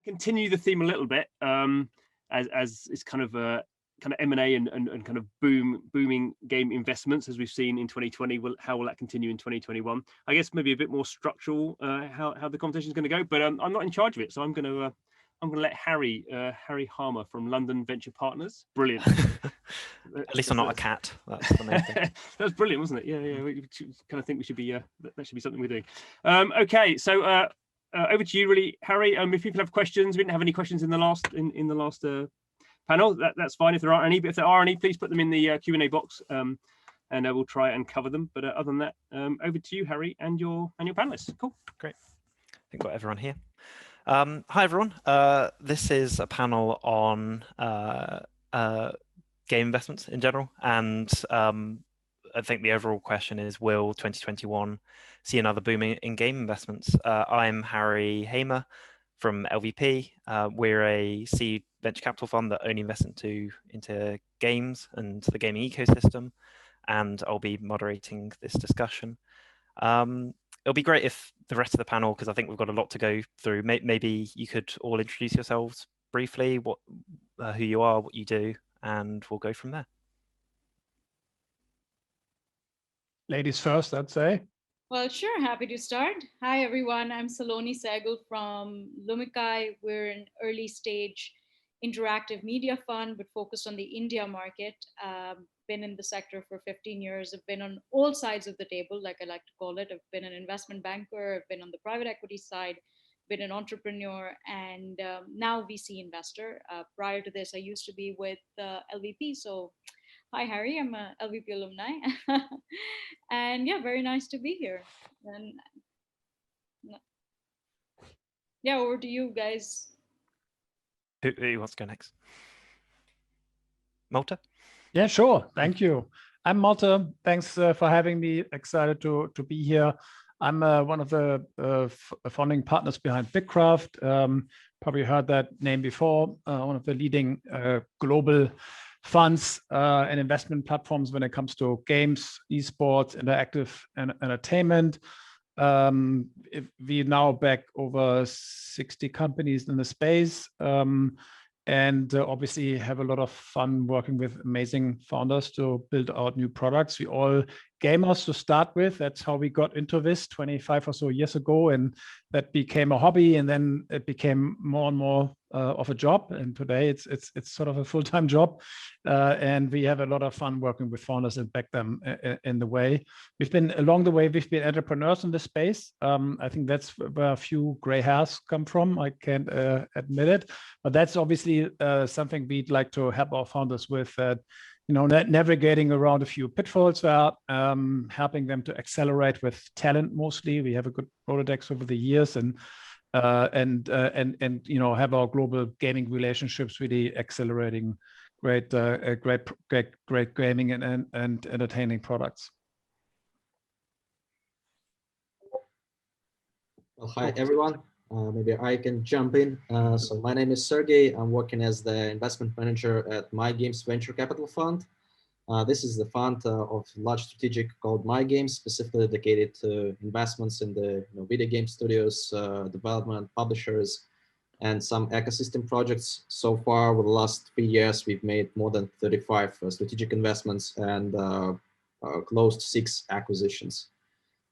continue the theme a little bit, as it's kind of M&A and kind of booming game investments as we've seen in 2020. How will that continue in 2021? I guess maybe a bit more structural how the conversation is going to go. But I'm not in charge of it, so I'm going to let Harry Harmer from London Venture Partners. Brilliant. At least I'm not a cat. That's the main thing. That was brilliant, wasn't it? Yeah. We kind of think we should be that should be something we're doing. Okay, so over to you, really, Harry. If people have questions, we didn't have any questions in the last panel. That's fine if there aren't any. But if there are any, please put them in the Q&A box, and we'll try and cover them. But other than that, over to you, Harry, and your panelists. Cool. Great. I think got everyone here. Hi everyone. This is a panel on game investments in general, and I think the overall question is: will 2021 see another boom in game investments? I'm Harry Hamer from LVP. We're a seed venture capital fund that only invests into games and the gaming ecosystem, and I'll be moderating this discussion. It'll be great if the rest of the panel, because I think we've got a lot to go through, maybe you could all introduce yourselves briefly, who you are, what you do, and we'll go from there. Ladies first, I'd say. Well, sure, happy to start. Hi, everyone. I'm Salone Sehgal from Lumikai. We're an early stage interactive media fund, but focused on the India market. Been in the sector for 15 years. I've been on all sides of the table, like I like to call it. I've been an investment banker, I've been on the private equity side, been an entrepreneur, and now VC investor. Prior to this, I used to be with LVP. So hi, Harry, I'm a LVP alumni. And yeah, very nice to be here. And yeah, over to you guys. Who wants to go next? Malte? Yeah, sure. Thank you. I'm Malte. Thanks for having me. Excited to be here. I'm one of the founding partners behind Bitkraft. Probably heard that name before. One of the leading global funds and investment platforms when it comes to games, esports, interactive and entertainment. We now back over 60 companies in the space. And obviously have a lot of fun working with amazing founders to build out new products. We all gamers to start with. That's how we got into this 25 or so years ago, and that became a hobby, and then it became more and more of a job. And today it's sort of a full-time job, and we have a lot of fun working with founders and back them in the way. Along the way we've been entrepreneurs in this space. I think that's where a few gray hairs come from. I can't admit it, but that's obviously something we'd like to help our founders with. Navigating around a few pitfalls, helping them to accelerate with talent. Mostly, we have a good Rolodex over the years, and have our global gaming relationships really accelerating great gaming and entertaining products. Well, hi everyone. Maybe I can jump in. So my name is Sergei. I'm working as the investment manager at MY.GAMES Venture Capital Fund. This is the fund of large strategic called MY.GAMES, specifically dedicated to investments in the video game studios, development, publishers, and some ecosystem projects. So far, over the last 3 years, we've made more than 35 strategic investments and closed 6 acquisitions.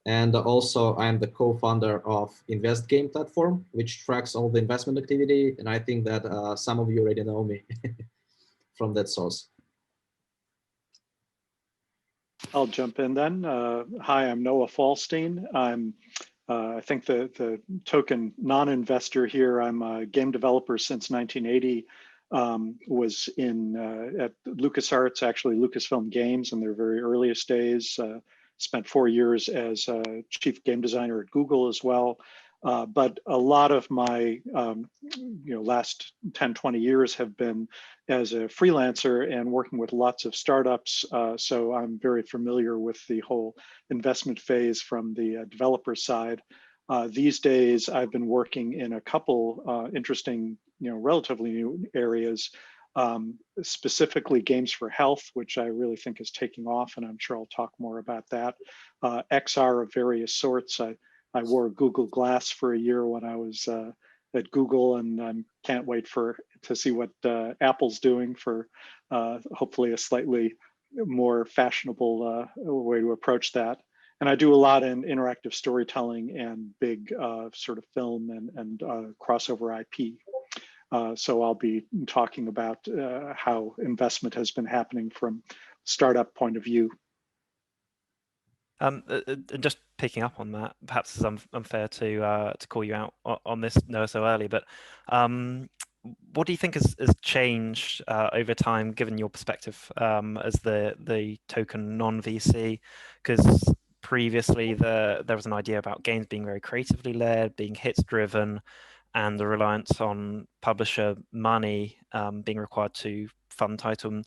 And also, I'm the co-founder of Invest Game platform, which tracks all the investment activity. And I think that some of you already know me from that source. I'll jump in then. Hi, I'm Noah Falstein. I'm, I think, the token non-investor here. I'm a game developer since 1980. Was at LucasArts, actually Lucasfilm Games in their very earliest days. Spent 4 years as chief game designer at Google as well. But a lot of my last 10, 20 years have been as a freelancer and working with lots of startups. So I'm very familiar with the whole investment phase from the developer side. These days, I've been working in a couple interesting, relatively new areas. Specifically games for health, which I really think is taking off, and I'm sure I'll talk more about that. XR of various sorts. I wore Google Glass for a year when I was at Google, and I can't wait to see what Apple's doing for hopefully a slightly more fashionable way to approach that. And I do a lot in interactive storytelling and big sort of film and crossover IP. So I'll be talking about how investment has been happening from startup point of view. Just picking up on that, perhaps it's unfair to call you out on this, Noah, so early, but what do you think has changed over time, given your perspective as the token non-VC? Because previously there was an idea about games being very creatively led, being hits driven, and the reliance on publisher money being required to fund title.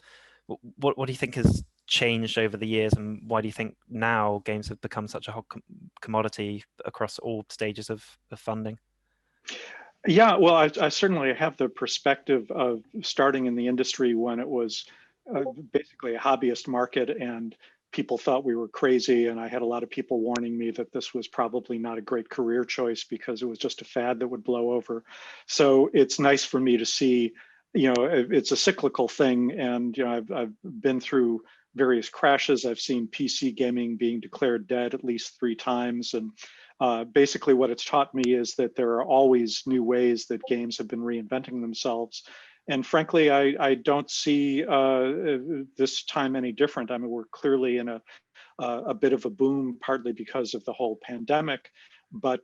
What do you think has changed over the years, and why do you think now games have become such a hot commodity across all stages of funding? Yeah, well, I certainly have the perspective of starting in the industry when it was basically a hobbyist market and people thought we were crazy, and I had a lot of people warning me that this was probably not a great career choice because it was just a fad that would blow over. So it's nice for me to see, it's a cyclical thing, and I've been through various crashes. I've seen PC gaming being declared dead at least 3 times, and basically what it's taught me is that there are always new ways that games have been reinventing themselves. And frankly, I don't see this time any different. I mean, we're clearly in a bit of a boom, partly because of the whole pandemic, but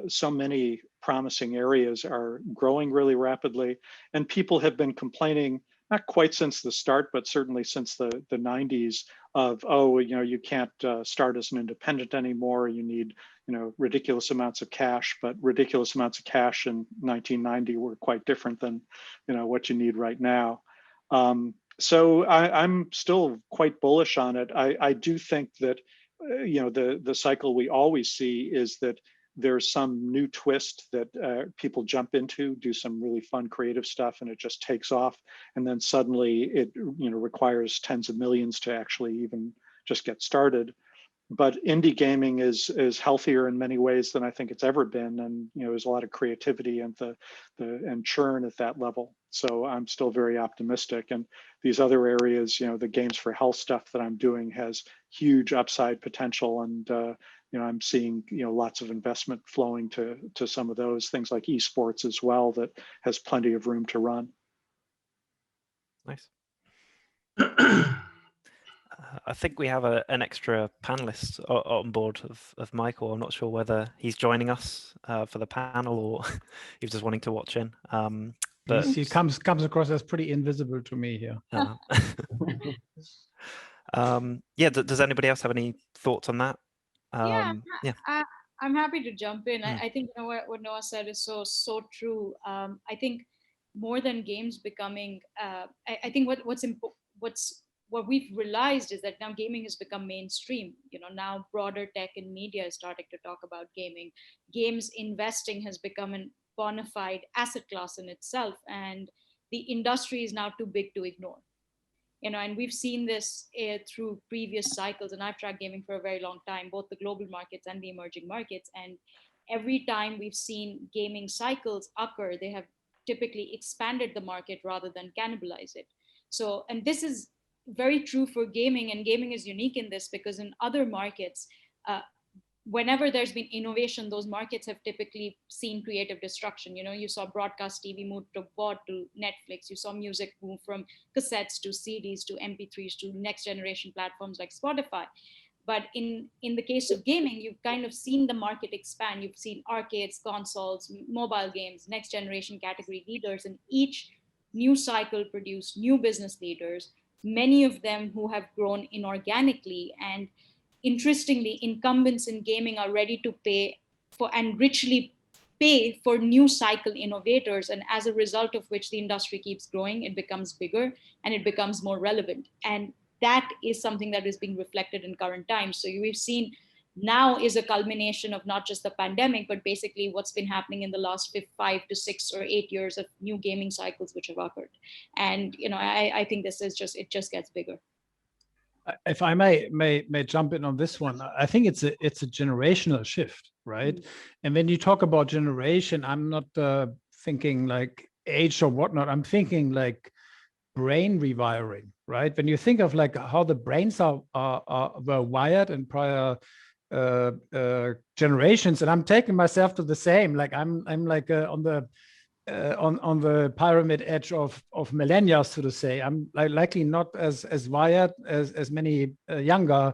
so many promising areas are growing really rapidly. And people have been complaining, not quite since the start, but certainly since the 90s of, oh, you can't start as an independent anymore. You need, ridiculous amounts of cash, but ridiculous amounts of cash in 1990 were quite different than, what you need right now. So I'm still quite bullish on it. I do think that, the cycle we always see is that there's some new twist that people jump into, do some really fun creative stuff, and it just takes off. And then suddenly it requires tens of millions to actually even just get started. But indie gaming is healthier in many ways than I think it's ever been, and there's a lot of creativity and and churn at that level. So I'm still very optimistic. And these other areas, the games for health stuff that I'm doing has huge upside potential, and I'm seeing lots of investment flowing to some of those things like esports as well, that has plenty of room to run. Nice. I think we have an extra panelist on board of Michael. I'm not sure whether he's joining us for the panel or he's just wanting to watch in. But he comes across as pretty invisible to me here. Yeah. Does anybody else have any thoughts on that? Yeah. I'm happy to jump in. I think what Noah said is so true. I think more than games becoming, I think what we've realized is that now gaming has become mainstream. Now broader tech and media is starting to talk about gaming. Games investing has become a bona fide asset class in itself, and the industry is now too big to ignore. And we've seen this through previous cycles, and I've tracked gaming for a very long time, both the global markets and the emerging markets. And every time we've seen gaming cycles occur, they have typically expanded the market rather than cannibalize it. So, and this is very true for gaming, and gaming is unique in this because in other markets, whenever there's been innovation, those markets have typically seen creative destruction. You saw broadcast TV move to VOD to Netflix. You saw music move from cassettes to CDs to MP3s to next generation platforms like Spotify. But in the case of gaming, you've kind of seen the market expand. You've seen arcades, consoles, mobile games, next generation category leaders, and each new cycle produce new business leaders, many of them who have grown inorganically. And interestingly, incumbents in gaming are ready to pay for and richly pay for new cycle innovators. And as a result of which the industry keeps growing, it becomes bigger and it becomes more relevant. And that is something that is being reflected in current times. So we've seen now is a culmination of not just the pandemic, but basically what's been happening in the last 5 to 6 or 8 years of new gaming cycles which have occurred. And I think it just gets bigger. If I may jump in on this one, I think it's a generational shift, right? And when you talk about generation, I'm not thinking like age or whatnot. I'm thinking like brain rewiring, right? When you think of like how the brains were wired in prior generations, and I'm taking myself to the same. Like I'm like on the pyramid edge of millennia, so to say. I'm likely not as wired as many younger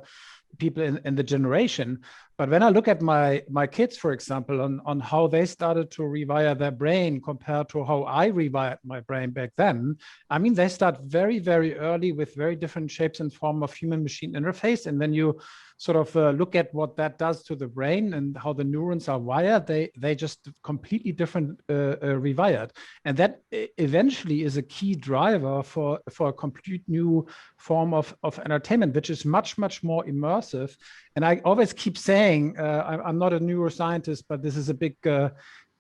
people in the generation. But when I look at my kids, for example, on how they started to rewire their brain compared to how I rewired my brain back then, I mean, they start very, very early with very different shapes and form of human-machine interface. And then you sort of look at what that does to the brain and how the neurons are wired, they just completely different rewired. And that eventually is a key driver for a complete new form of entertainment, which is much, much more immersive. And I always keep saying, I'm not a neuroscientist, but this is a big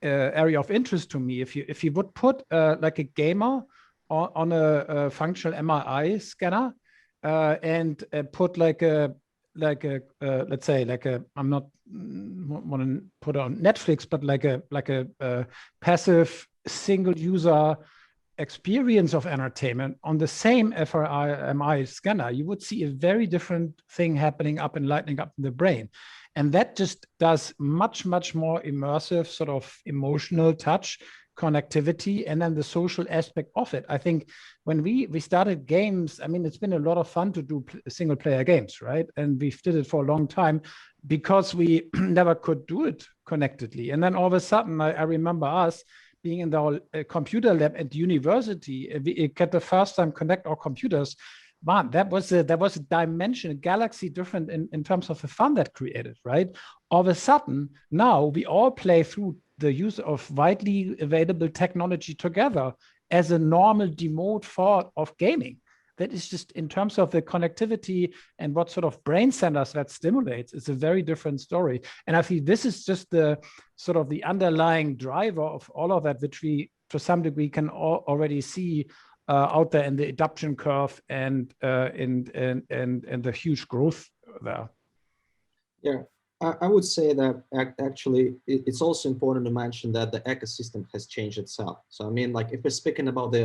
area of interest to me. If you would put like a gamer on a functional MRI scanner and put let's say I'm not want to put it on Netflix, but like a passive single user experience of entertainment on the same fMRI scanner, you would see a very different thing happening up and lighting up in the brain. And that just does much, much more immersive sort of emotional touch, connectivity, and then the social aspect of it. I think when we started games, I mean, it's been a lot of fun to do single player games, right? And we did it for a long time because we never could do it connectedly. And then all of a sudden, I remember us being in the computer lab at university. We got the first time connect our computers. Man, that was a dimension, a galaxy different in terms of the fun that created, right? All of a sudden, now we all play through the use of widely available technology together as a normal demote thought of gaming. That is just in terms of the connectivity and what sort of brain centers that stimulates, it's a very different story. And I think this is just the sort of the underlying driver of all of that, which we to some degree can already see out there in the adoption curve and the huge growth there. Yeah, I would say that actually it's also important to mention that the ecosystem has changed itself. So I mean, like if we're speaking about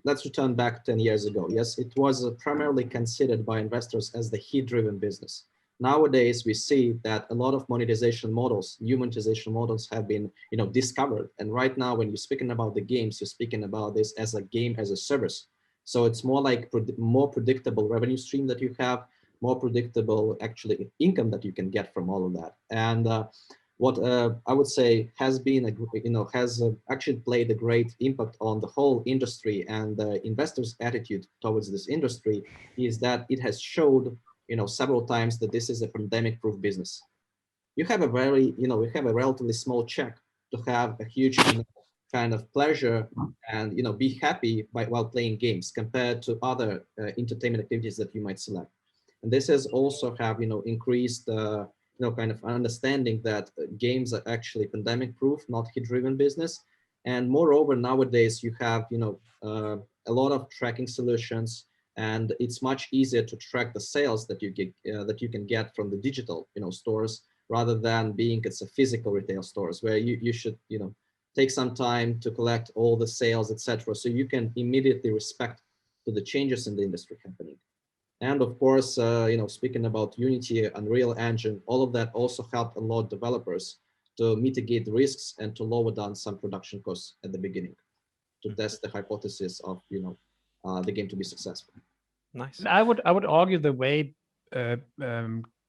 let's return back 10 years ago. Yes, it was primarily considered by investors as the heat-driven business. Nowadays, we see that a lot of monetization models, new monetization models have been, discovered. And right now, when you're speaking about the games, you're speaking about this as a game as a service. So it's more like more predictable revenue stream that you have, more predictable actually income that you can get from all of that. And what I would say has been, actually played a great impact on the whole industry and the investors' attitude towards this industry is that it has showed, several times that this is a pandemic-proof business. You have a we have a relatively small check to have a huge kind of pleasure and, be happy while playing games compared to other entertainment activities that you might select. And this has also have, increased kind of understanding that games are actually pandemic-proof, not heat-driven business. And moreover, nowadays you have, a lot of tracking solutions, and it's much easier to track the sales that you get, that you can get from the digital, stores, rather than being it's a physical retail stores where you should, take some time to collect all the sales, etc. So you can immediately respect to the changes in the industry happening. And of course, speaking about Unity, Unreal Engine, all of that also helped a lot of developers to mitigate the risks and to lower down some production costs at the beginning to test the hypothesis of, the game to be successful. Nice. I would argue the way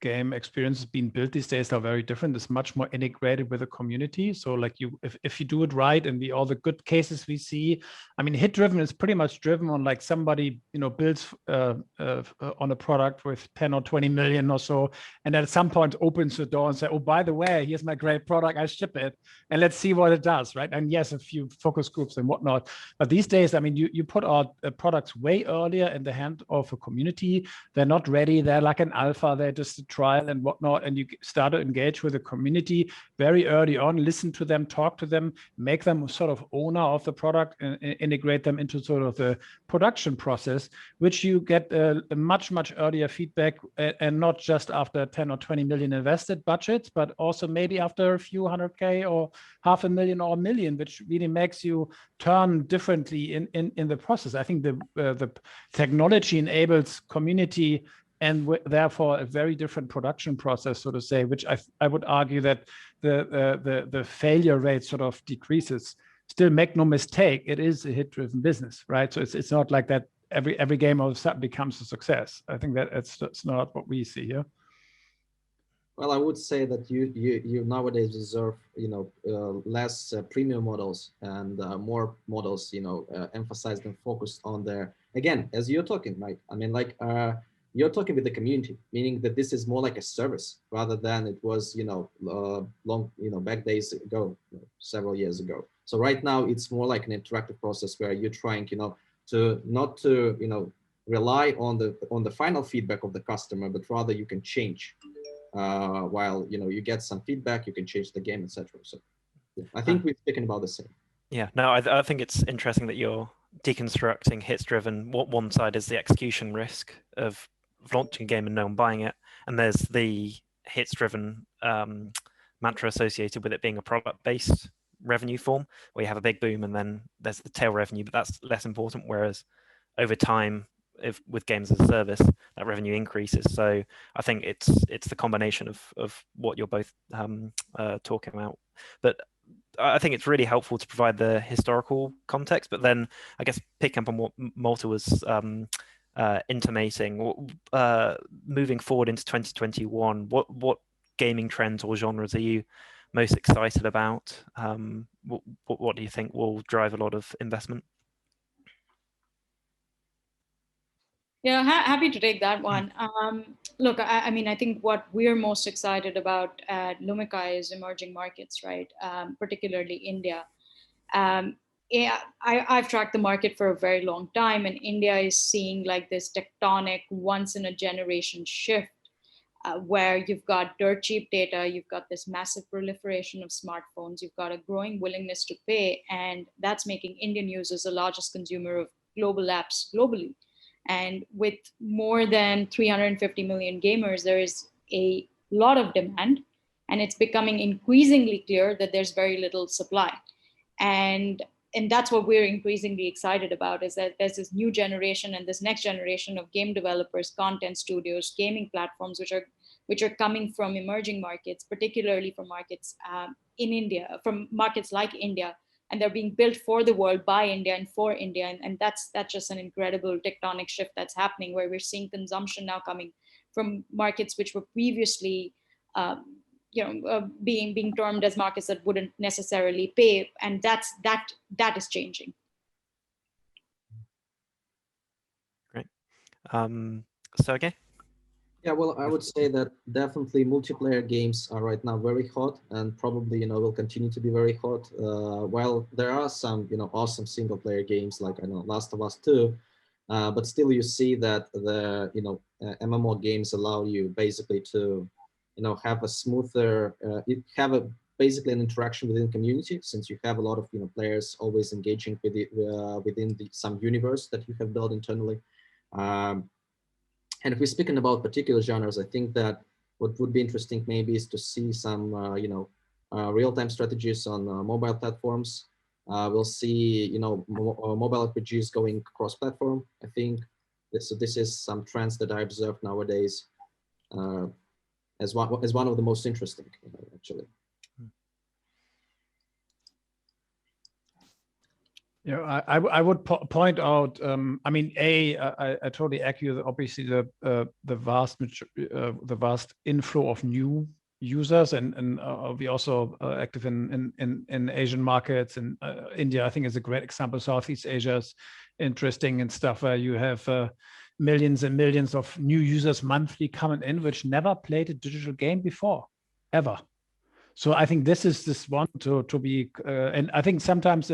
game experience is being built these days are very different. It's much more integrated with the community. So like if you do it right, and all the good cases we see, I mean, hit driven is pretty much driven on like somebody, builds on a product with 10 or 20 million or so. And at some point opens the door and say, oh, by the way, here's my great product. I ship it and let's see what it does. Right. And yes, a few focus groups and whatnot. But these days, I mean, you put out products way earlier in the hand of a community. They're not ready. They're like an alpha. They're just trial and whatnot, and you start to engage with the community very early on, listen to them, talk to them, make them sort of owner of the product, and integrate them into sort of the production process, which you get a much earlier feedback, and not just after 10 or 20 million invested budgets, but also maybe after a few 100K or 500,000 or 1 million, which really makes you turn differently in the process. I think the technology enables community and therefore a very different production process, so to say, which I would argue that the failure rate sort of decreases. Still, make no mistake, it is a hit-driven business, right? So it's not like that every game all of a sudden becomes a success. I think that it's not what we see here. Well, I would say that you nowadays deserve, less premium models and more models, emphasized and focused on their, again, as you're talking, right? I mean, like, you're talking with the community, meaning that this is more like a service rather than it was, long, back days ago, several years ago. So right now it's more like an interactive process where you're trying, to not to, rely on the final feedback of the customer, but rather you can change. While you get some feedback, you can change the game, etc. So yeah, I think we're speaking about the same. Yeah, no, I think it's interesting that you're deconstructing hits driven. What one side is the execution risk of launching a game and no one buying it, and there's the hits driven mantra associated with it being a product based revenue form, where you have a big boom and then there's the tail revenue, but that's less important. Whereas over time, with games as a service, that revenue increases. So I think it's the combination of what you're both talking about. But I think it's really helpful to provide the historical context. But then I guess picking up on what Malte was intimating, moving forward into 2021, what gaming trends or genres are you most excited about? What do you think will drive a lot of investment? Yeah, happy to take that one. Look, I mean, I think what we're most excited about at Lumikai is emerging markets, right? Particularly India. Yeah, I've tracked the market for a very long time, and India is seeing like this tectonic, once in a generation shift, where you've got dirt cheap data, you've got this massive proliferation of smartphones, you've got a growing willingness to pay, and that's making Indian users the largest consumer of global apps globally. And with more than 350 million gamers, there is a lot of demand, and it's becoming increasingly clear that there's very little supply. And that's what we're increasingly excited about, is that there's this new generation and this next generation of game developers, content studios, gaming platforms, which are coming from emerging markets, particularly from markets in India, from markets like India. And they're being built for the world, by India, and for India. And that's just an incredible tectonic shift that's happening, where we're seeing consumption now coming from markets which were previously being termed as markets that wouldn't necessarily pay. And that is changing. Great. Sergei? Yeah, well, I would say that definitely multiplayer games are right now very hot, and probably will continue to be very hot. While there are some awesome single player games like Last of Us 2, but still you see that the MMO games allow you basically to have a smoother basically an interaction within the community, since you have a lot of players always engaging with it within some universe that you have built internally. And if we're speaking about particular genres, I think that what would be interesting maybe is to see some, real-time strategies on mobile platforms. We'll see, mobile RPGs going cross-platform. I think this is some trends that I observe nowadays as one of the most interesting, actually. Yeah, I would point out. I mean, I totally agree. Obviously, the vast inflow of new users, and we also active in Asian markets, and India, I think, is a great example. Southeast Asia is interesting and stuff, where you have millions and millions of new users monthly coming in, which never played a digital game before, ever. So I think this is this one to be, and I think sometimes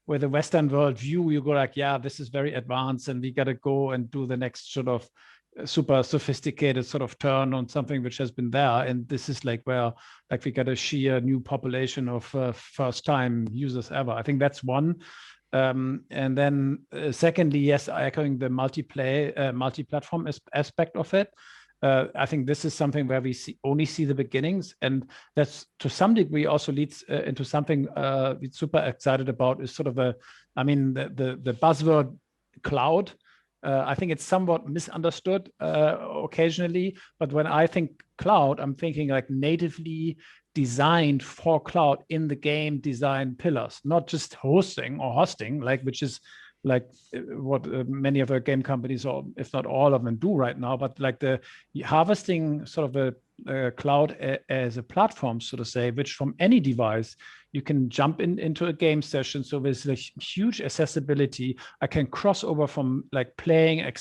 with the Western world view, you go like, yeah, this is very advanced, and we got to go and do the next sort of super sophisticated sort of turn on something which has been there, and this is like where like we get a sheer new population of first time users ever. I think that's one. And then secondly, yes, echoing the multi-platform aspect of it. I think this is something where we only see the beginnings, and that's to some degree also leads into something we're super excited about, is sort of the buzzword cloud. I think it's somewhat misunderstood occasionally, but when I think cloud, I'm thinking like natively designed for cloud in the game design pillars, not just hosting, like, which is like what many of the game companies, or if not all of them, do right now, but like the harvesting sort of a cloud as a platform, so to say, which from any device you can jump into a game session. So there's a huge accessibility. I can cross over from like playing and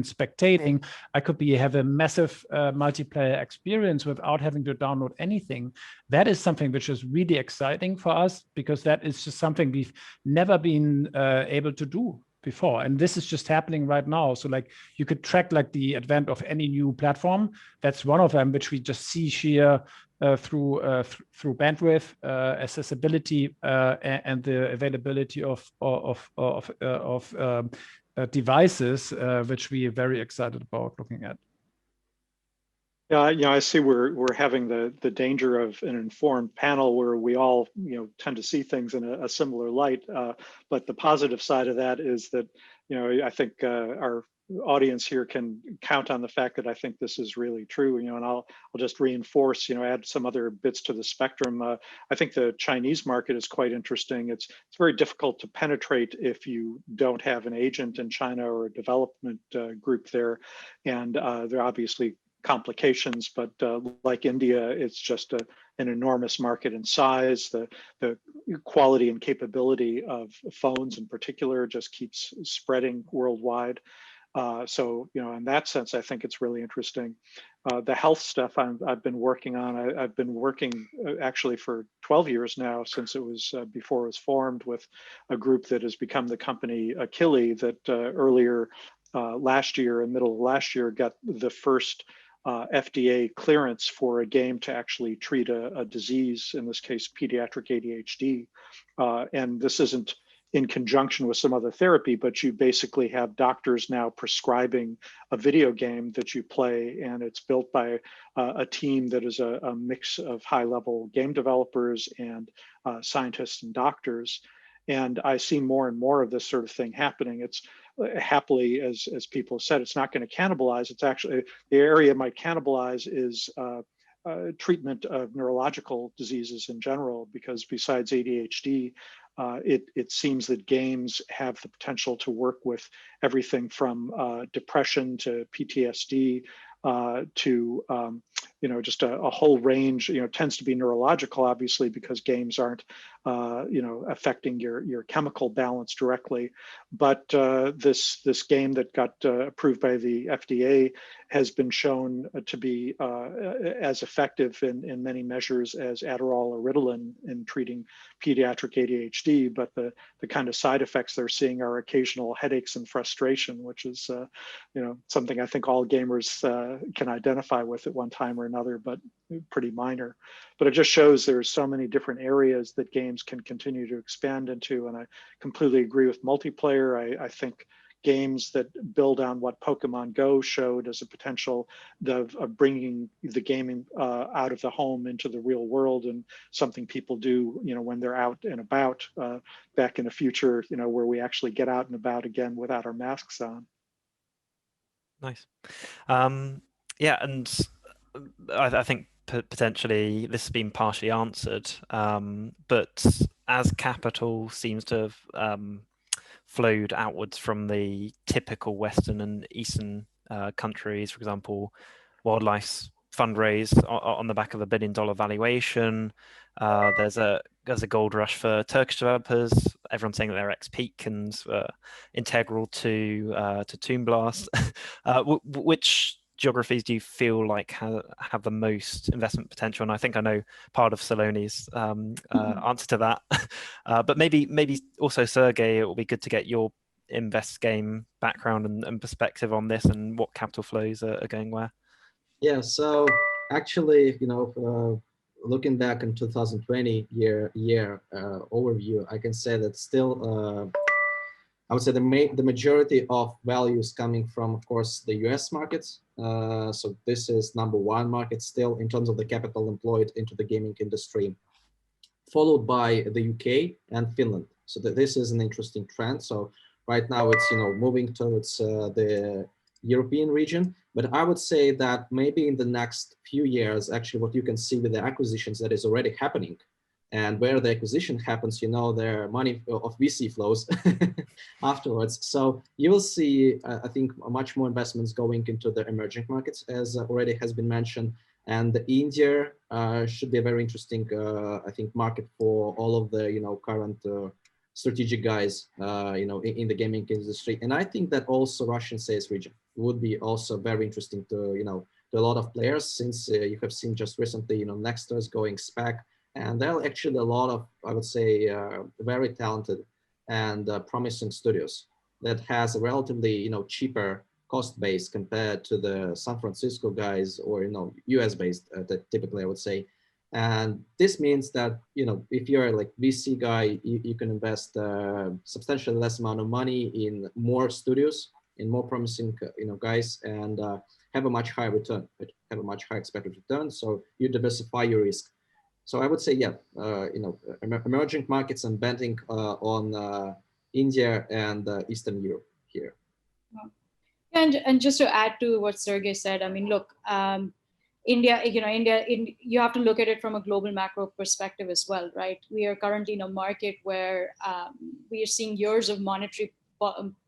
spectating. I could have a massive multiplayer experience without having to download anything. That is something which is really exciting for us, because that is just something we've never been able to do before, and this is just happening right now. So like you could track like the advent of any new platform. That's one of them, which we just see sheer through bandwidth, accessibility, and the availability of devices, which we are very excited about looking at. Yeah, I see we're having the danger of an informed panel where we all tend to see things in a similar light. But the positive side of that is that I think our audience here can count on the fact that I think this is really true. And I'll just reinforce, add some other bits to the spectrum. I think the Chinese market is quite interesting. It's very difficult to penetrate if you don't have an agent in China or a development group there, and there are obviously complications, but like India, it's just an enormous market in size. The quality and capability of phones in particular just keeps spreading worldwide. So in that sense, I think it's really interesting. The health stuff I've been working on. I've been working actually for 12 years now, since it was before it was formed, with a group that has become the company Achille, that earlier last year, in middle of last year, got the first FDA clearance for a game to actually treat a disease, in this case, pediatric ADHD. And this isn't in conjunction with some other therapy, but you basically have doctors now prescribing a video game that you play, and it's built by a team that is a mix of high-level game developers and scientists and doctors. And I see more and more of this sort of thing happening. It's happily, as people said, it's not going to cannibalize. It's actually, the area it might cannibalize is treatment of neurological diseases in general, because besides ADHD, it seems that games have the potential to work with everything from depression to PTSD to just a whole range. Tends to be neurological, obviously, because games aren't affecting your chemical balance directly. But this game that got approved by the FDA has been shown to be as effective in many measures as Adderall or Ritalin in treating pediatric ADHD. But the kind of side effects they're seeing are occasional headaches and frustration, which is something I think all gamers can identify with at one time or another, but pretty minor. But it just shows there's so many different areas that games can continue to expand into. And I completely agree with multiplayer. I think games that build on what Pokemon Go showed as a potential of bringing the gaming out of the home into the real world, and something people do, when they're out and about back in the future, where we actually get out and about again without our masks on. Nice. Yeah, and I think potentially this has been partially answered, but as capital seems to have flowed outwards from the typical Western and Eastern countries, for example, Wildlife's fundraise on the back of $1 billion valuation. There's a gold rush for Turkish developers. Everyone's saying that they're ex-peak and integral to Toon Blast. Which geographies do you feel like have the most investment potential? And I think I know part of Salone's answer to that. But maybe also, Sergei, it will be good to get your Invest Game background and perspective on this, and what capital flows are going where? Yeah, so actually, looking back in 2020 year overview, I can say that still, I would say the majority of value is coming from, of course, the US markets. So this is #1 market still in terms of the capital employed into the gaming industry, followed by the UK and Finland. So this is an interesting trend. So right now it's moving towards the European region, but I would say that maybe in the next few years, actually what you can see with the acquisitions that is already happening, and where the acquisition happens, there are money of VC flows afterwards. So you will see, I think, much more investments going into the emerging markets, as already has been mentioned. And India should be a very interesting, I think, market for all of the current strategic guys, in the gaming industry. And I think that also Russian sales region would be also very interesting to to a lot of players, since you have seen just recently, Nexter is going SPAC. And there are actually a lot of, I would say, very talented and promising studios that has a relatively, cheaper cost base compared to the San Francisco guys or, US based typically, I would say. And this means that, if you're like VC guy, you can invest substantially less amount of money in more studios, in more promising, guys, and have a much higher return, have a much higher expected return. So you diversify your risk. So I would say, yeah, emerging markets and betting on India and Eastern Europe here. And just to add to what Sergei said, I mean, look, India, you have to look at it from a global macro perspective as well, right? We are currently in a market where we are seeing years of monetary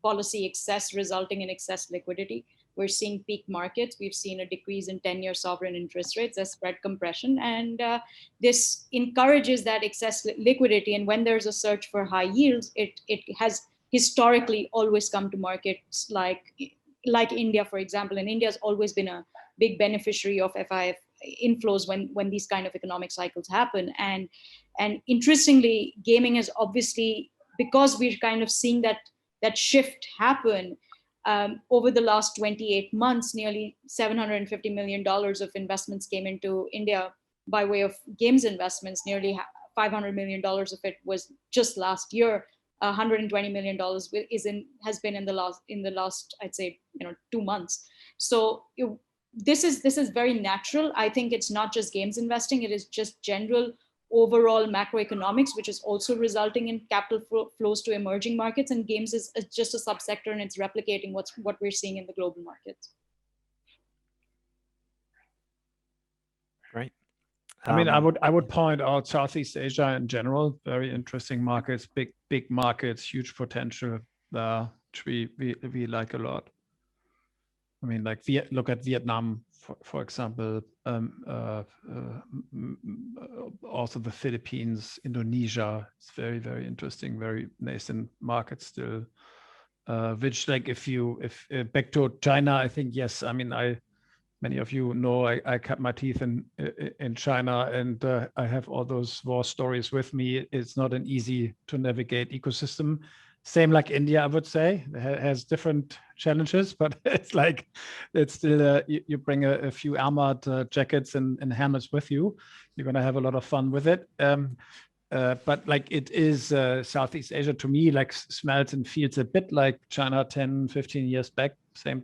policy excess resulting in excess liquidity. We're seeing peak markets. We've seen a decrease in 10-year sovereign interest rates, as spread compression. And this encourages that excess liquidity. And when there's a search for high yields, it has historically always come to markets like India, for example. And India has always been a big beneficiary of FIF inflows when these kind of economic cycles happen. And interestingly, gaming is obviously, because we're kind of seeing that shift happen, over the last 28 months, nearly $750 million of investments came into India by way of games investments. Nearly $500 million of it was just last year. $120 million has been in the last I'd say 2 months. So this is very natural. I think it's not just games investing; it is just general overall macroeconomics, which is also resulting in capital flows to emerging markets, and games is just a subsector, and it's replicating what we're seeing in the global markets. Great. I mean, I would point out Southeast Asia in general, very interesting markets, big markets, huge potential, which we like a lot. I mean, like look at Vietnam, for example, also the Philippines, Indonesia. It's very, very interesting, very nascent market still. Which, like, if back to China, I think yes. I mean, many of you know I cut my teeth in China, and I have all those war stories with me. It's not an easy to navigate ecosystem. Same like India, I would say. It has different challenges, but it's still you bring a few armored jackets and helmets with you. You're gonna have a lot of fun with it. But like it is Southeast Asia to me, like smells and feels a bit like China 10, 15 years back. Same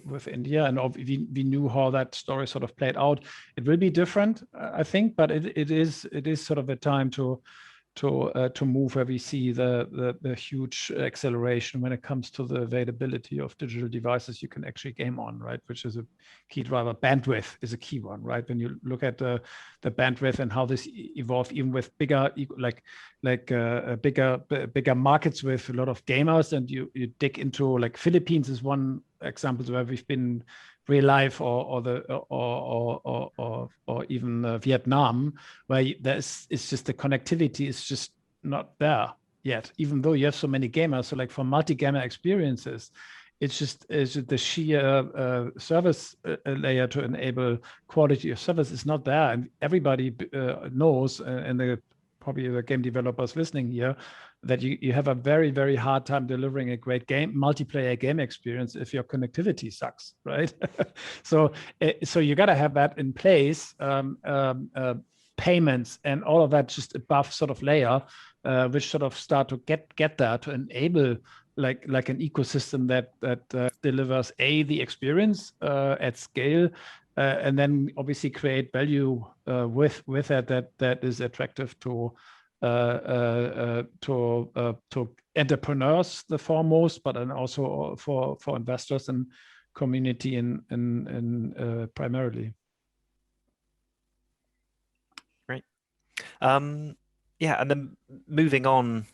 with India, and we knew how that story sort of played out. It will be different, I think, but it is sort of a time to move where we see the huge acceleration when it comes to the availability of digital devices you can actually game on, right? Which is a key driver. Bandwidth is a key one, right? When you look at the bandwidth and how this evolved, even with bigger markets with a lot of gamers, and you dig into, like, Philippines is one example where we've been real life, or even Vietnam, where it's just the connectivity is just not there yet, even though you have so many gamers. So like for multi-gamer experiences, it's just the sheer service layer to enable quality of service is not there, and everybody knows, and the probably the game developers listening here, that you have a very, very hard time delivering a great multiplayer game experience if your connectivity sucks, right? So you got to have that in place, payments and all of that just above sort of layer, which sort of start to get that to enable like an ecosystem that delivers the experience at scale, and then obviously create value with it that is attractive to entrepreneurs the foremost, but then also for investors and community in primarily. Great. Yeah, and then moving on,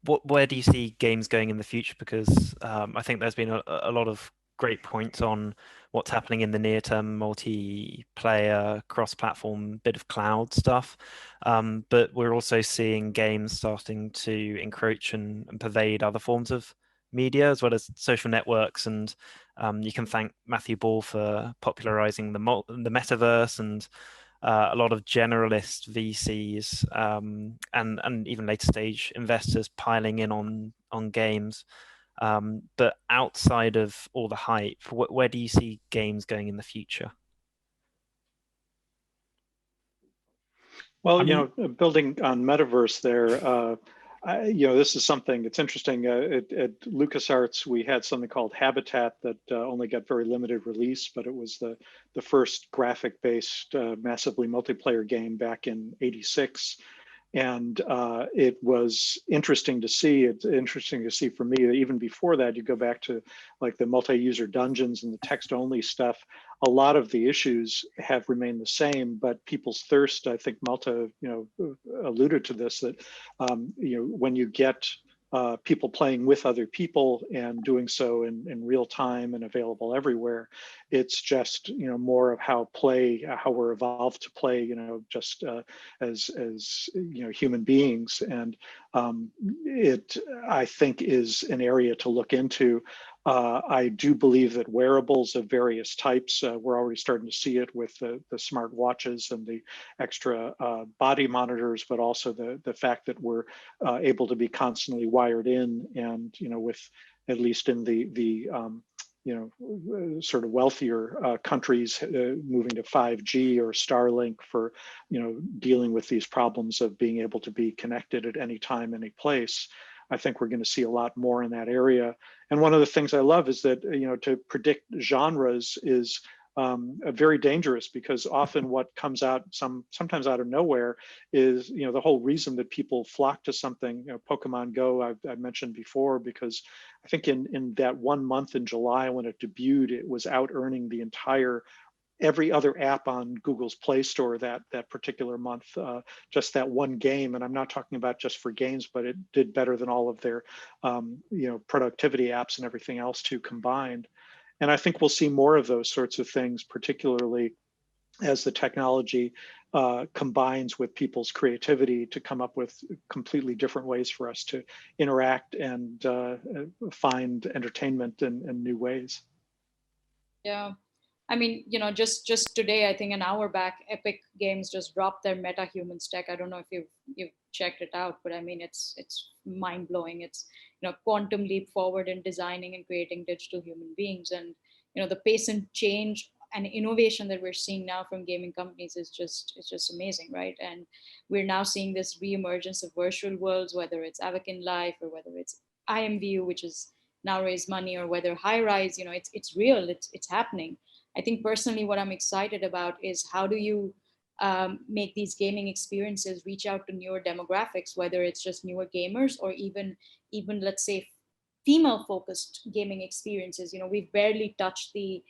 where do you see games going in the future? Because I think there's been a lot of great points on what's happening in the near term, multiplayer, cross-platform, bit of cloud stuff. But we're also seeing games starting to encroach and pervade other forms of media, as well as social networks. And you can thank Matthew Ball for popularizing the metaverse, and a lot of generalist VCs and even later stage investors piling in on games. But outside of all the hype, where do you see games going in the future? Well, building on metaverse there, this is something that's interesting. At LucasArts, we had something called Habitat that only got very limited release, but it was the first graphic-based, massively multiplayer game back in '86. And it was interesting to see. It's interesting to see for me that even before that, you go back to like the multi-user dungeons and the text-only stuff. A lot of the issues have remained the same, but people's thirst, I think Malte, alluded to this, that when you get people playing with other people and doing so in real time and available everywhere, it's just more of how we're evolved to play, just as human beings. And it, I think, is an area to look into. I do believe that wearables of various types, we're already starting to see it with the smart watches and the extra body monitors, but also the fact that we're able to be constantly wired in, and with, at least in the sort of wealthier countries, moving to 5G or Starlink for dealing with these problems of being able to be connected at any time, any place. I think we're going to see a lot more in that area. And one of the things I love is that, to predict genres is very dangerous, because often what comes out sometimes out of nowhere is, the whole reason that people flock to something. Pokemon Go, I've mentioned before, because I think in that 1 month in July when it debuted, it was out earning the every other app on Google's Play Store that particular month, just that one game. And I'm not talking about just for games, but it did better than all of their productivity apps and everything else too combined. And I think we'll see more of those sorts of things, particularly as the technology combines with people's creativity to come up with completely different ways for us to interact and find entertainment in new ways. Yeah. I mean, just today, I think an hour back, Epic Games just dropped their MetaHumans tech. I don't know if you've checked it out, but I mean, it's mind blowing. It's quantum leap forward in designing and creating digital human beings, and the pace and change and innovation that we're seeing now from gaming companies is just amazing, right? And we're now seeing this reemergence of virtual worlds, whether it's Avakin Life or whether it's IMVU, which is now raised money, or whether High Rise. It's real. It's happening. I think personally what I'm excited about is how do you make these gaming experiences reach out to newer demographics, whether it's just newer gamers or even let's say female focused gaming experiences. We've barely touched the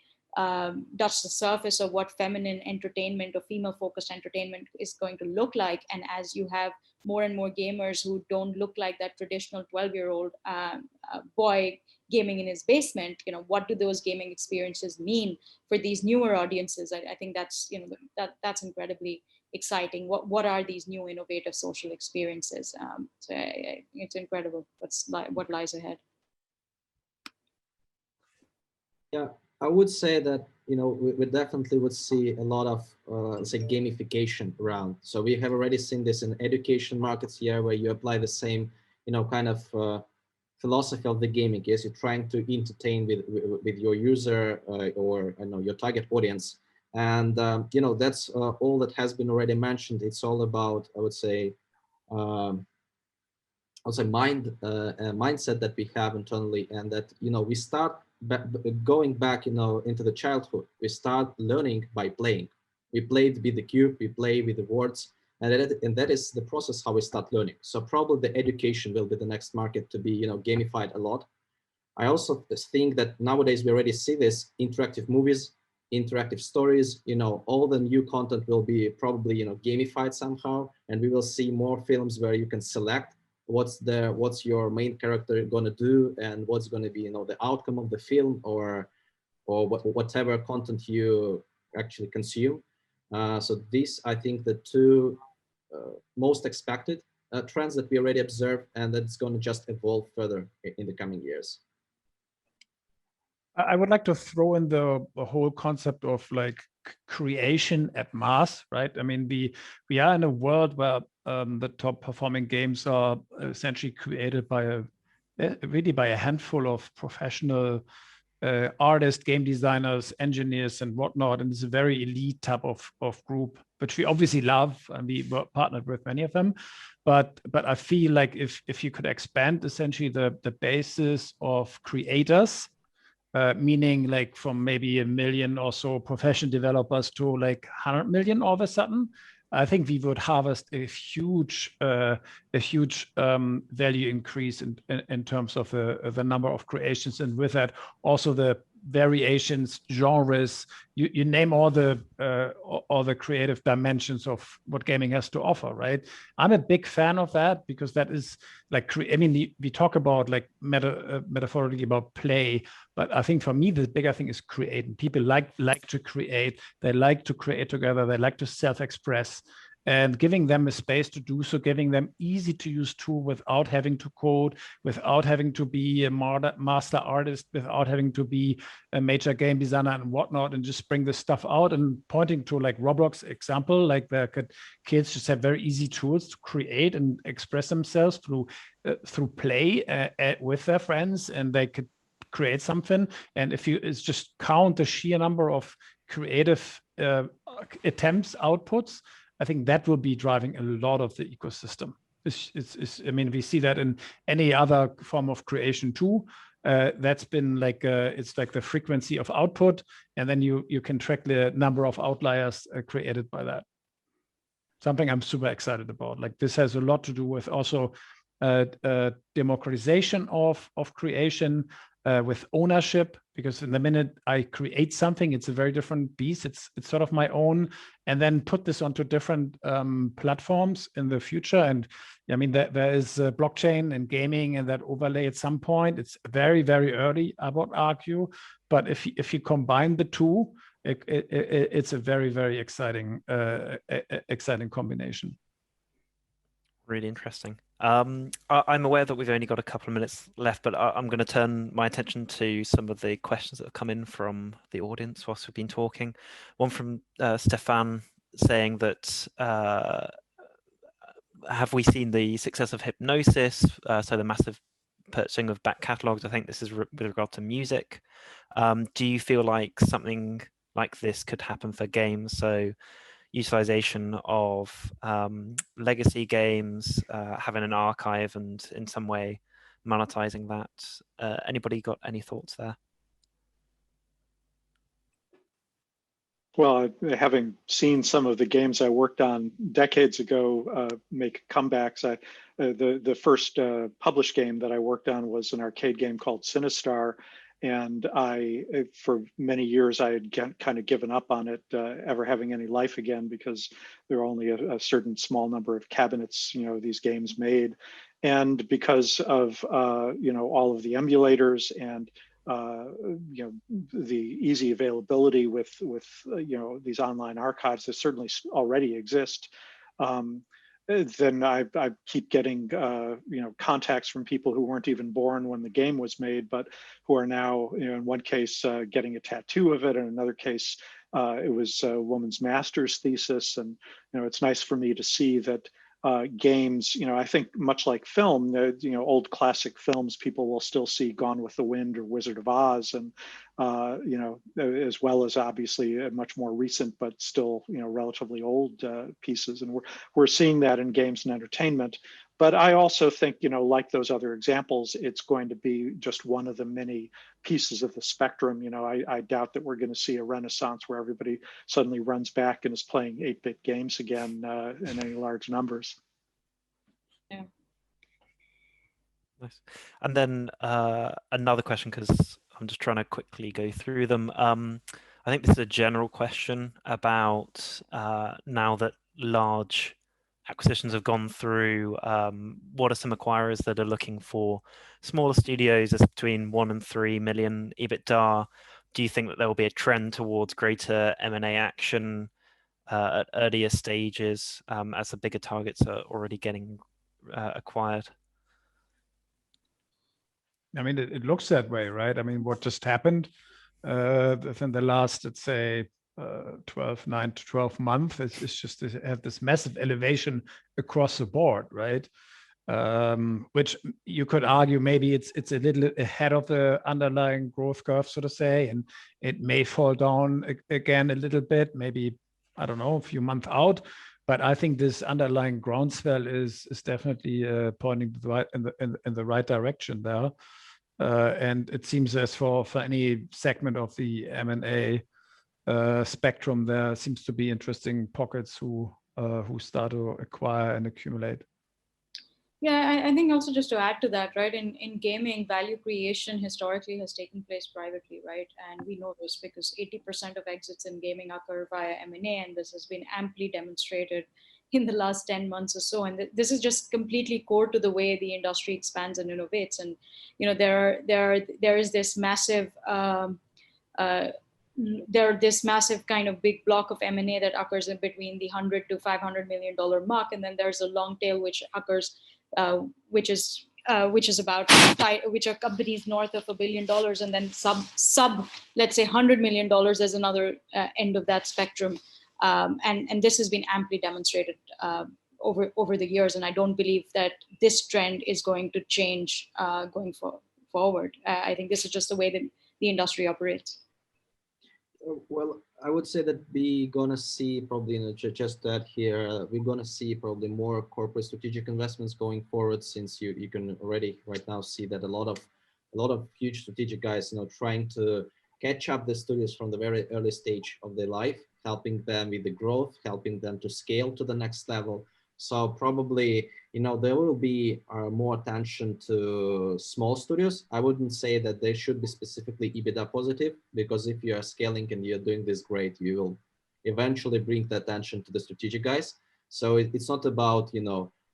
surface of what feminine entertainment or female focused entertainment is going to look like. And as you have more and more gamers who don't look like that traditional 12-year-old boy gaming in his basement, what do those gaming experiences mean for these newer audiences? I think that's that's incredibly exciting. What are these new innovative social experiences? So it's incredible what lies ahead. Yeah, I would say that we definitely would see a lot of, let's say, gamification around. So we have already seen this in education markets here, where you apply the same, kind of philosophy of the gaming. Yes, you're trying to entertain with your user or your target audience, and that's all that has been already mentioned. It's all about, I would say, mindset that we have internally, and that we start going back into the childhood. We start learning by playing. We played with the cube, we play with the words, and that is the process how we start learning. So probably the education will be the next market to be gamified a lot. I also think that nowadays we already see this: interactive movies, interactive stories, all the new content will be probably gamified somehow, and we will see more films where you can select what's your main character going to do, and what's going to be the outcome of the film, or whatever content you actually consume. So these, I think, the two most expected trends that we already observed, and that's going to just evolve further in the coming years. I would like to throw in the whole concept of like creation at mass, right? I mean, we are in a world where the top performing games are essentially created by a handful of professional artists, game designers, engineers, and whatnot. And it's a very elite type of group, which we obviously love, and we were partnered with many of them. But I feel like if you could expand essentially the basis of creators, meaning like from maybe 1 million or so professional developers to like 100 million all of a sudden, I think we would harvest a huge value increase in terms of the number of creations, and with that also the variations, genres, you name all the creative dimensions of what gaming has to offer, right? I'm a big fan of that, because that is like, I mean, we talk about like metaphorically about play, but I think for me the bigger thing is creating. People like to create, they like to create together, they like to self-express, and giving them a space to do so, giving them easy to use tool without having to code, without having to be a master artist, without having to be a major game designer and whatnot, and just bring this stuff out. And pointing to like Roblox example, like the kids just have very easy tools to create and express themselves through play with their friends, and they could create something. And if you just count the sheer number of creative attempts, outputs, I think that will be driving a lot of the ecosystem. I mean, we see that in any other form of creation too. That's been like it's like the frequency of output, and then you can track the number of outliers created by that. Something I'm super excited about. Like, this has a lot to do with also democratization of creation, with ownership, because in the minute I create something, it's a very different beast. It's sort of my own, and then put this onto different platforms in the future. And I mean, there is blockchain and gaming and that overlay at some point. It's very, very early, I would argue, but if you combine the two, it's a very, very exciting combination. Really interesting. I'm aware that we've only got a couple of minutes left, but I'm going to turn my attention to some of the questions that have come in from the audience whilst we've been talking. One from Stefan saying that have we seen the success of Hypnosis, so the massive purchasing of back catalogs? I think this is with regard to music. Do you feel like something like this could happen for games? So utilization of legacy games, having an archive, and in some way monetizing that. Anybody got any thoughts there? Well, having seen some of the games I worked on decades ago make comebacks, the first published game that I worked on was an arcade game called Sinistar. And for many years, I had kind of given up on it ever having any life again, because there are only a certain small number of cabinets, these games made. And because of, all of the emulators and, the easy availability with these online archives that certainly already exist, then I keep getting contacts from people who weren't even born when the game was made, but who are now, in one case getting a tattoo of it, in another case it was a woman's master's thesis. And it's nice for me to see that games, I think much like film, old classic films, people will still see Gone with the Wind or Wizard of Oz, and as well as obviously much more recent but still relatively old pieces. And we're seeing that in games and entertainment. But I also think, like those other examples, it's going to be just one of the many pieces of the spectrum. I doubt that we're going to see a renaissance where everybody suddenly runs back and is playing 8-bit games again in any large numbers. Yeah. Nice. And then another question, because I'm just trying to quickly go through them. I think this is a general question about now that large acquisitions have gone through, what are some acquirers that are looking for smaller studios as between 1 and 3 million EBITDA? Do you think that there will be a trend towards greater M&A action at earlier stages as the bigger targets are already getting acquired? I mean, it looks that way, right? I mean, what just happened within the last, let's say, 9 to 12 months, it's just to have this massive elevation across the board, right? Which you could argue maybe it's a little ahead of the underlying growth curve, so to say, and it may fall down again a little bit, maybe, I don't know, a few months out. But I think this underlying groundswell is definitely pointing in the right direction there. And it seems as for any segment of the M&A spectrum, there seems to be interesting pockets who start to acquire and accumulate. Yeah, I think also just to add to that, right, in gaming, value creation historically has taken place privately, right? And we know this because 80% of exits in gaming occur via M&A, and this has been amply demonstrated in the last 10 months or so. And this is just completely core to the way the industry expands and innovates. And there is this massive this massive kind of big block of M&A that occurs in between the $100 to $500 million mark, and then there's a long tail which occurs, which are companies north of $1 billion, and then sub let's say $100 million as another end of that spectrum, and this has been amply demonstrated over the years, and I don't believe that this trend is going to change going forward. I think this is just the way that the industry operates. Well, I would say that we're gonna see probably, just that here, we're gonna see probably more corporate strategic investments going forward, since you can already right now see that a lot of huge strategic guys, trying to catch up the studios from the very early stage of their life, helping them with the growth, helping them to scale to the next level. So probably, there will be more attention to small studios. I wouldn't say that they should be specifically EBITDA positive, because if you are scaling and you're doing this great, you will eventually bring the attention to the strategic guys. So it's not about,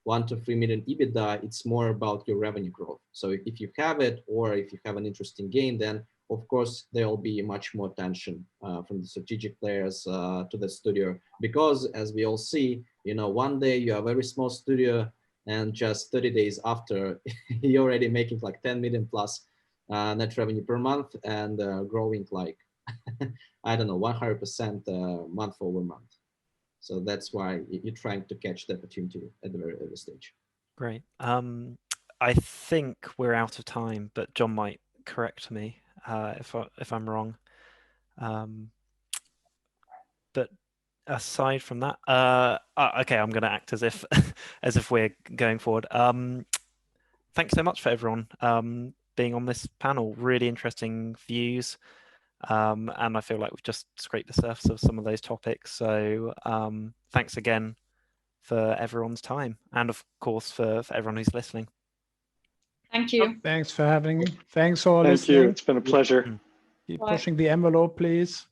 1 to 3 million EBITDA, it's more about your revenue growth. So if you have it, or if you have an interesting game, then of course there will be much more attention from the strategic players to the studio, because as we all see, one day you are a very small studio, and just 30 days after, you're already making like 10 million plus net revenue per month, and growing like, I don't know, 100% month over month. So that's why you're trying to catch the opportunity at the very early stage. Great. I think we're out of time, but John might correct me if I'm wrong. But aside from that, okay, I'm going to act as if as if we're going forward. Thanks so much for everyone being on this panel. Really interesting views, and I feel like we've just scraped the surface of some of those topics. So thanks again for everyone's time, and of course for everyone who's listening. Thank you. Thanks for having me. Thanks for Thank listening. you. It's been a pleasure. Keep pushing the envelope, please.